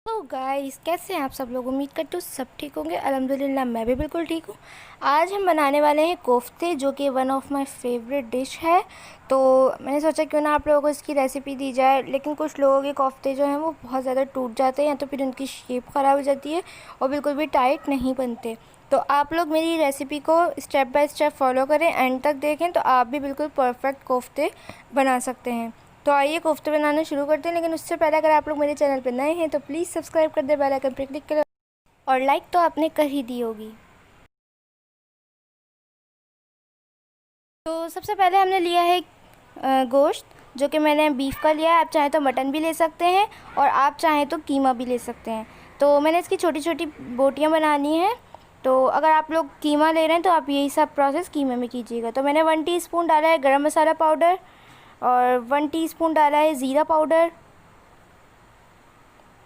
तो गाइस, कैसे हैं आप सब लोग। उम्मीद करती हूँ सब ठीक होंगे। अल्हम्दुलिल्लाह मैं भी बिल्कुल ठीक हूँ। आज हम बनाने वाले हैं कोफ्ते, जो कि one of my favourite dish है। तो मैंने सोचा क्यों ना आप लोगों को इसकी रेसिपी दी जाए। लेकिन कुछ लोगों के कोफ्ते जो हैं वो बहुत ज़्यादा टूट जाते हैं, या तो फिर उनकी शेप ख़राब हो जाती है और बिल्कुल भी टाइट नहीं बनते। तो आप लोग मेरी रेसिपी को स्टेप बाय स्टेप फॉलो करें, एंड तक देखें, तो आप भी बिल्कुल परफेक्ट कोफ्ते बना सकते हैं। तो आइए कोफ्ते बनाना शुरू करते हैं। लेकिन उससे पहले अगर आप लोग मेरे चैनल पर नए हैं तो प्लीज़ सब्सक्राइब कर दे, बेल आइकन पर क्लिक करें, और लाइक तो आपने कर ही दी होगी। तो सबसे पहले हमने लिया है गोश्त, जो कि मैंने बीफ का लिया है। आप चाहें तो मटन भी ले सकते हैं, और आप चाहें तो कीमा भी ले सकते हैं। तो मैंने इसकी छोटी छोटी बोटियाँ बनानी हैं। तो अगर आप लोग कीमा ले रहे हैं तो आप यही सब प्रोसेस कीमे में कीजिएगा। तो मैंने 1 टीस्पून डाला है गरम मसाला पाउडर, और 1 टीस्पून डाला है ज़ीरा पाउडर,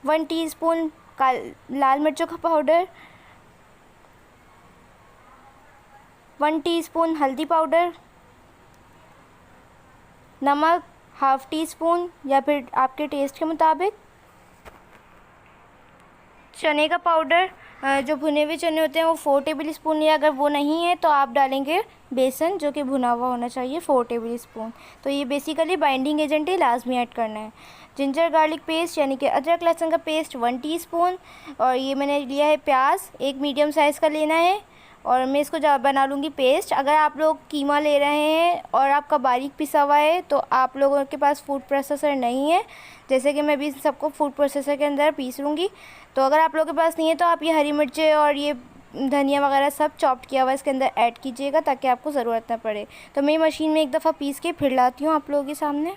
1 टीस्पून लाल मिर्चों का पाउडर, 1 टीस्पून हल्दी पाउडर, नमक हाफ़ टी स्पून या फिर आपके टेस्ट के मुताबिक, चने का पाउडर, जो भुने हुए चने होते हैं वो 4 टेबल स्पून, या अगर वो नहीं है तो आप डालेंगे बेसन, जो कि भुना हुआ होना चाहिए, 4 टेबल स्पून। तो ये बेसिकली बाइंडिंग एजेंट है, लाजमी ऐड करना है। जिंजर गार्लिक पेस्ट यानी कि अदरक लहसुन का पेस्ट 1 टीस्पून। और ये मैंने लिया है प्याज, एक मीडियम साइज़ का लेना है, और मैं इसको बना लूँगी पेस्ट। अगर आप लोग कीमा ले रहे हैं और आपका बारीक पिसा हुआ है तो आप लोगों के पास फूड प्रोसेसर नहीं है, जैसे कि मैं भी सबको फूड प्रोसेसर के अंदर पीस लूँगी। तो अगर आप लोगों के पास नहीं है तो आप ये हरी मिर्चें और ये धनिया वगैरह सब चॉप्ड किया हुआ इसके अंदर ऐड कीजिएगा, ताकि आपको ज़रूरत ना पड़े। तो मैं मशीन में एक दफ़ा पीस के फिर लाती हूँ आप लोगों के सामने।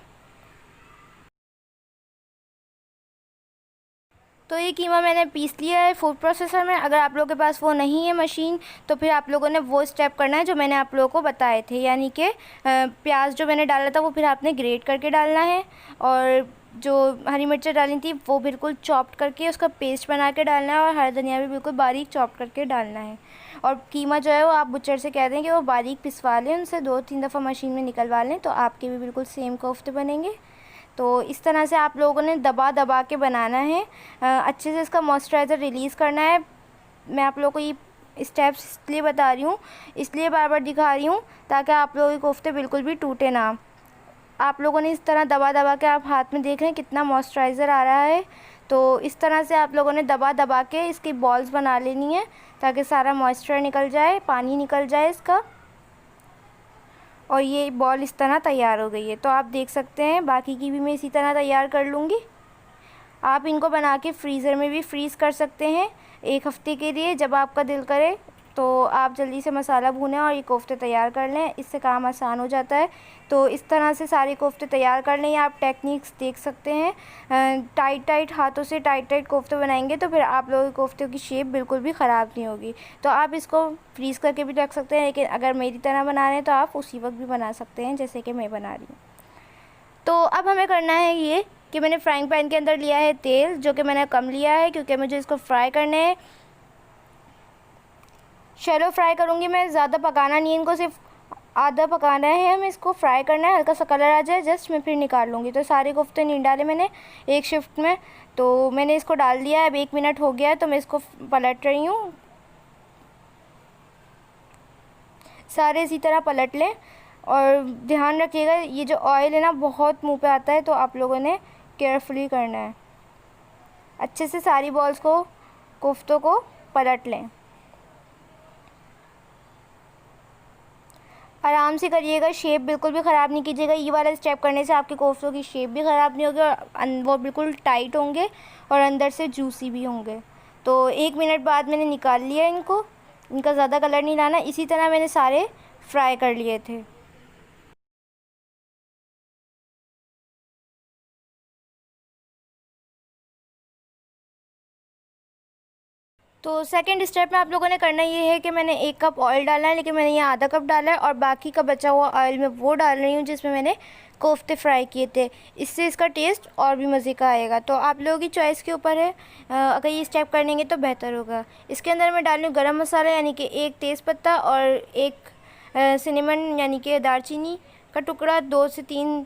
तो ये कीमा मैंने पीस लिया है फूड प्रोसेसर में। अगर आप लोगों के पास वो नहीं है मशीन, तो फिर आप लोगों ने वो स्टेप करना है जो मैंने आप लोगों को बताए थे, यानी कि प्याज जो मैंने डाला था वो फिर आपने ग्रेट करके डालना है, और जो हरी मिर्चें डाली थी वो बिल्कुल चॉप्ड करके उसका पेस्ट बना के डालना है, और हरा धनिया भी बिल्कुल बारीक चॉप्ड करके डालना है। और कीमा जो है वो आप बुचर से कह दें कि वो बारीक पिसवा लें, उनसे 2-3 दफ़ा मशीन में निकलवा लें, तो आपके भी बिल्कुल सेम कोफ्ते बनेंगे। तो इस तरह से आप लोगों ने दबा दबा के बनाना है, अच्छे से इसका मॉइस्चराइज़र रिलीज़ करना है। मैं आप लोगों को ये स्टेप्स इसलिए बता रही हूँ, इसलिए बार बार दिखा रही हूँ, ताकि आप लोगों के कोफ्ते बिल्कुल भी टूटे ना। आप लोगों ने इस तरह दबा दबा के, आप हाथ में देख रहे हैं कितना मॉइस्चराइज़र आ रहा है। तो इस तरह से आप लोगों ने दबा दबा के इसकी बॉल्स बना लेनी है, ताकि सारा मॉइस्चर निकल जाए, पानी निकल जाए इसका। और ये बॉल इस तरह तैयार हो गई है। तो आप देख सकते हैं बाकी की भी मैं इसी तरह तैयार कर लूँगी। आप इनको बना के फ्रीज़र में भी फ्रीज़ कर सकते हैं 1 हफ़्ते के लिए, जब आपका दिल करे। तो आप जल्दी से मसाला भूनें और ये कोफ्ते तैयार कर लें, इससे काम आसान हो जाता है। तो इस तरह से सारे कोफ्ते तैयार कर लें। आप टेक्निक्स देख सकते हैं, टाइट टाइट हाथों से टाइट टाइट कोफ्ते बनाएंगे तो फिर आप लोगों के कोफ्ते की शेप बिल्कुल भी ख़राब नहीं होगी। तो आप इसको फ्रीज़ करके भी रख सकते हैं, लेकिन अगर मेरी तरह बना रहे हैं तो आप उसी वक्त भी बना सकते हैं, जैसे कि मैं बना रही हूँ। तो अब हमें करना है ये कि मैंने फ्राइंग पैन के अंदर लिया है तेल, जो कि मैंने कम लिया है क्योंकि मुझे इसको फ्राई करने हैं। शैलो फ्राई करूँगी मैं, ज़्यादा पकाना नहीं है इनको, सिर्फ आधा पकाना है, हमें इसको फ्राई करना है, हल्का सा कलर आ जाए जस्ट, मैं फिर निकाल लूँगी। तो सारे कोफ्ते नहीं डाले मैंने एक शिफ्ट में, तो मैंने इसको डाल दिया है। अब 1 मिनट हो गया है तो मैं इसको पलट रही हूँ। सारे इसी तरह पलट लें, और ध्यान रखिएगा ये जो ऑयल है ना बहुत मुंह पे आता है, तो आप लोगों ने केयरफुली करना है। अच्छे से सारी बॉल्स को, कोफ्तों को पलट लें, आराम से करिएगा, शेप बिल्कुल भी ख़राब नहीं कीजिएगा। ये वाला स्टेप करने से आपके कोफ्तों की शेप भी ख़राब नहीं होगी, और वो बिल्कुल टाइट होंगे और अंदर से जूसी भी होंगे। तो 1 मिनट बाद मैंने निकाल लिया इनको, इनका ज़्यादा कलर नहीं लाना। इसी तरह मैंने सारे फ्राई कर लिए थे। तो सेकंड स्टेप में आप लोगों ने करना ये है कि मैंने 1 कप ऑयल डाला है, लेकिन मैंने यहाँ आधा कप डाला है, और बाकी का बचा हुआ ऑयल मैं वो डाल रही हूँ जिसमें मैंने कोफ्ते फ्राई किए थे। इससे इसका टेस्ट और भी मज़े का आएगा। तो आप लोगों की चॉइस के ऊपर है, अगर ये स्टेप करेंगे तो बेहतर होगा। इसके अंदर मैं डाल रही हूँ गरम मसाला, यानी कि 1 तेज़पत्ता, और 1 सिनेमन यानी कि दालचीनी का टुकड़ा, 2 से 3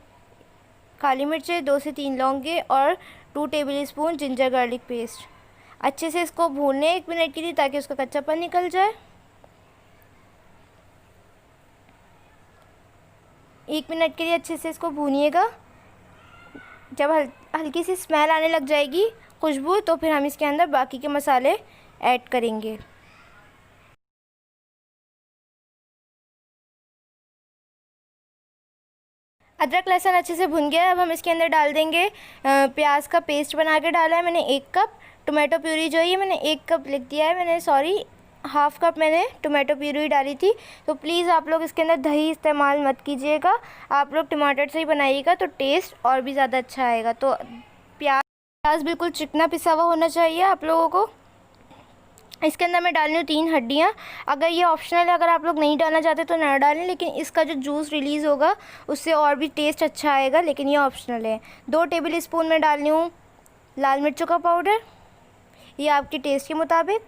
काली मिर्चें, 2 से 3 लौंगे, और 2 table spoon ginger garlic paste. अच्छे से इसको भून लें 1 मिनट के लिए ताकि उसका कच्चापन निकल जाए। 1 मिनट के लिए अच्छे से इसको भूनिएगा। जब हल्की सी स्मेल आने लग जाएगी, खुशबू, तो फिर हम इसके अंदर बाकी के मसाले ऐड करेंगे। अदरक लहसुन अच्छे से भुन गया है। अब हम इसके अंदर डाल देंगे प्याज का पेस्ट बना के डाला है मैंने 1 कप। टोमेटो प्यूरी जो है मैंने 1 कप लिख दिया है मैंने, सॉरी 1/2 कप मैंने टोमेटो प्यूरी डाली थी। तो प्लीज़ आप लोग इसके अंदर दही इस्तेमाल मत कीजिएगा, आप लोग टमाटर से ही बनाइएगा तो टेस्ट और भी ज़्यादा अच्छा आएगा। तो प्याज बिल्कुल चिकना पिसा हुआ होना चाहिए आप लोगों को। इसके अंदर मैं डाल रही हूँ 3 हड्डियाँ। अगर ये ऑप्शनल है, अगर आप लोग नहीं डालना चाहते तो ना डालें, लेकिन इसका जो जूस रिलीज़ होगा उससे और भी टेस्ट अच्छा आएगा, लेकिन ये ऑप्शनल है। 2 टेबल स्पून में डाल रही हूँ लाल मिर्चों का पाउडर, ये आपके टेस्ट के मुताबिक।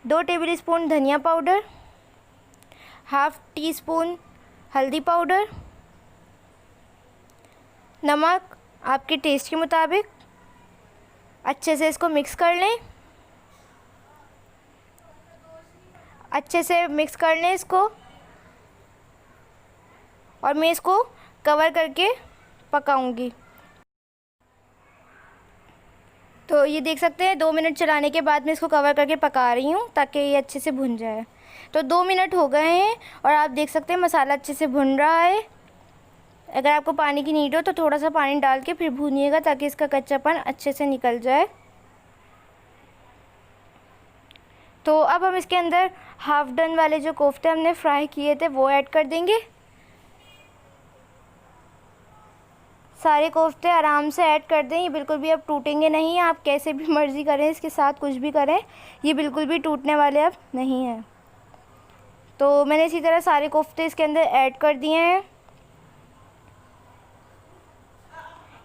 2 टेबल स्पून धनिया पाउडर, 1/2 टीस्पून हल्दी पाउडर, नमक आपके टेस्ट के मुताबिक। अच्छे से इसको मिक्स कर लें, अच्छे से मिक्स कर लें इसको। और मैं इसको कवर करके पकाऊंगी। तो ये देख सकते हैं 2 मिनट चलाने के बाद मैं इसको कवर करके पका रही हूँ ताकि ये अच्छे से भुन जाए। तो 2 मिनट हो गए हैं और आप देख सकते हैं मसाला अच्छे से भुन रहा है। अगर आपको पानी की नीड हो तो थोड़ा सा पानी डाल के फिर भूनिएगा ताकि इसका कच्चापन अच्छे से निकल जाए। तो अब हम इसके अंदर हाफ डन वाले जो कोफ्ते हमने फ्राई किए थे वो ऐड कर देंगे। सारे कोफ्ते आराम से ऐड कर दें, ये बिल्कुल भी अब टूटेंगे नहीं। आप कैसे भी मर्ज़ी करें, इसके साथ कुछ भी करें, ये बिल्कुल भी टूटने वाले अब नहीं हैं। तो मैंने इसी तरह सारे कोफ्ते इसके अंदर ऐड कर दिए हैं।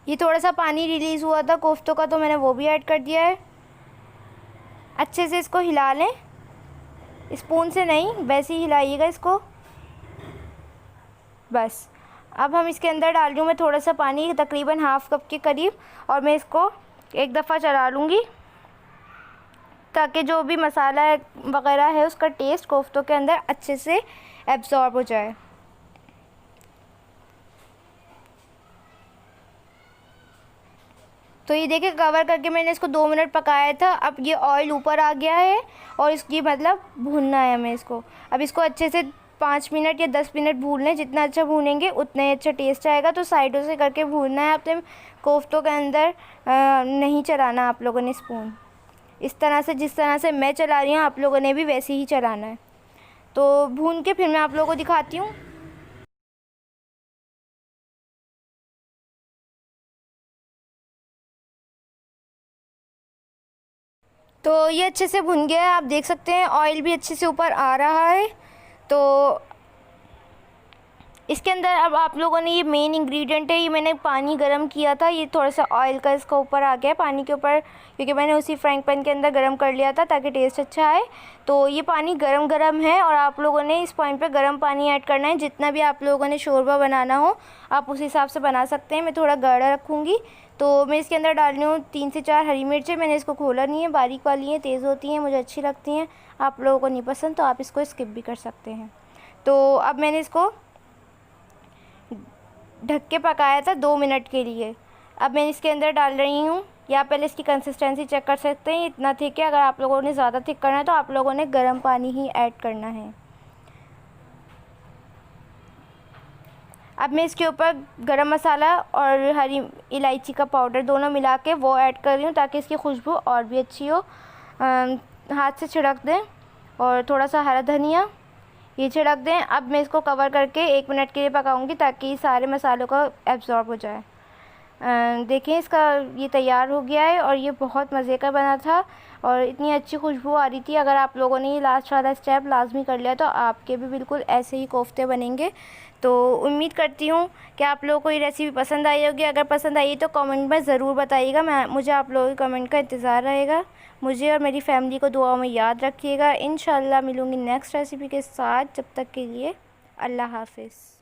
ये थोड़ा सा पानी रिलीज़ हुआ था कोफ्तों का तो मैंने वो भी ऐड कर दिया है। अच्छे से इसको हिला लें, स्पून से नहीं, वैसे ही हिलाइएगा इसको बस। अब हम इसके अंदर डाल रही हूँ मैं थोड़ा सा पानी, तकरीबन 1/2 कप के करीब, और मैं इसको एक दफ़ा चला लूँगी ताकि जो भी मसाला वगैरह है उसका टेस्ट कोफ्तों के अंदर अच्छे से एब्ज़ॉर्ब हो जाए। तो ये देखिए कवर करके मैंने इसको 2 मिनट पकाया था। अब ये ऑयल ऊपर आ गया है और इसकी मतलब भूनना है हमें इसको। अब इसको अच्छे से 5 मिनट या 10 मिनट भून लें, जितना अच्छा भूनेंगे उतना ही अच्छा टेस्ट आएगा। तो साइडों से करके भूनना है अपने कोफ्तों के अंदर, नहीं चलाना आप लोगों ने स्पून। इस तरह से जिस तरह से मैं चला रही हूँ आप लोगों ने भी वैसे ही चलाना है। तो भून के फिर मैं आप लोगों को दिखाती हूँ। तो ये अच्छे से भुन गया है, आप देख सकते हैं ऑयल भी अच्छे से ऊपर आ रहा है। तो इसके अंदर अब आप लोगों ने, ये मेन इंग्रेडिएंट है, ये मैंने पानी गरम किया था, ये थोड़ा सा ऑयल का इसका ऊपर आ गया है पानी के ऊपर, क्योंकि मैंने उसी फ्राइंग पैन के अंदर गरम कर लिया था ताकि टेस्ट अच्छा आए। तो ये पानी गरम है और आप लोगों ने इस पॉइंट पे गरम पानी ऐड करना है। जितना भी आप लोगों ने शोरबा बनाना हो आप उस हिसाब से बना सकते हैं। मैं थोड़ा गाढ़ा रखूँगी। तो मैं इसके अंदर डाल रही हूँ 3 से 4 हरी मिर्चें। मैंने इसको खोला नहीं है, बारीक वाली हैं, तेज़ होती हैं, मुझे अच्छी लगती हैं। आप लोगों को नहीं पसंद तो आप इसको स्किप भी कर सकते हैं। तो अब मैंने इसको ढक के पकाया था 2 मिनट के लिए। अब मैं इसके अंदर डाल रही हूँ, या पहले इसकी कंसिस्टेंसी चेक कर सकते हैं, इतना थिक है। अगर आप लोगों ने ज़्यादा थिक करना है तो आप लोगों ने गर्म पानी ही ऐड करना है। अब मैं इसके ऊपर गरम मसाला और हरी इलायची का पाउडर दोनों मिला के वो ऐड कर रही हूँ ताकि इसकी खुशबू और भी अच्छी हो। हाथ से छिड़क दें, और थोड़ा सा हरा धनिया ये छिड़क दें। अब मैं इसको कवर करके 1 मिनट के लिए पकाऊंगी ताकि सारे मसालों का एब्ज़ॉर्ब हो जाए। देखिए इसका ये तैयार हो गया है और ये बहुत मज़े का बना था और इतनी अच्छी खुशबू आ रही थी। अगर आप लोगों ने ये लास्ट वाला स्टेप लाजमी कर लिया तो आपके भी बिल्कुल ऐसे ही कोफ्ते बनेंगे। तो उम्मीद करती हूँ कि आप लोगों को ये रेसिपी पसंद आई होगी। अगर पसंद आई तो कमेंट में ज़रूर बताइएगा, मुझे आप लोगों के कमेंट का इंतज़ार रहेगा। मुझे और मेरी फैमिली को दुआओं में याद रखिएगा। इंशाल्लाह मिलूँगी नेक्स्ट रेसिपी के साथ। जब तक के लिए अल्लाह हाफ़िज़।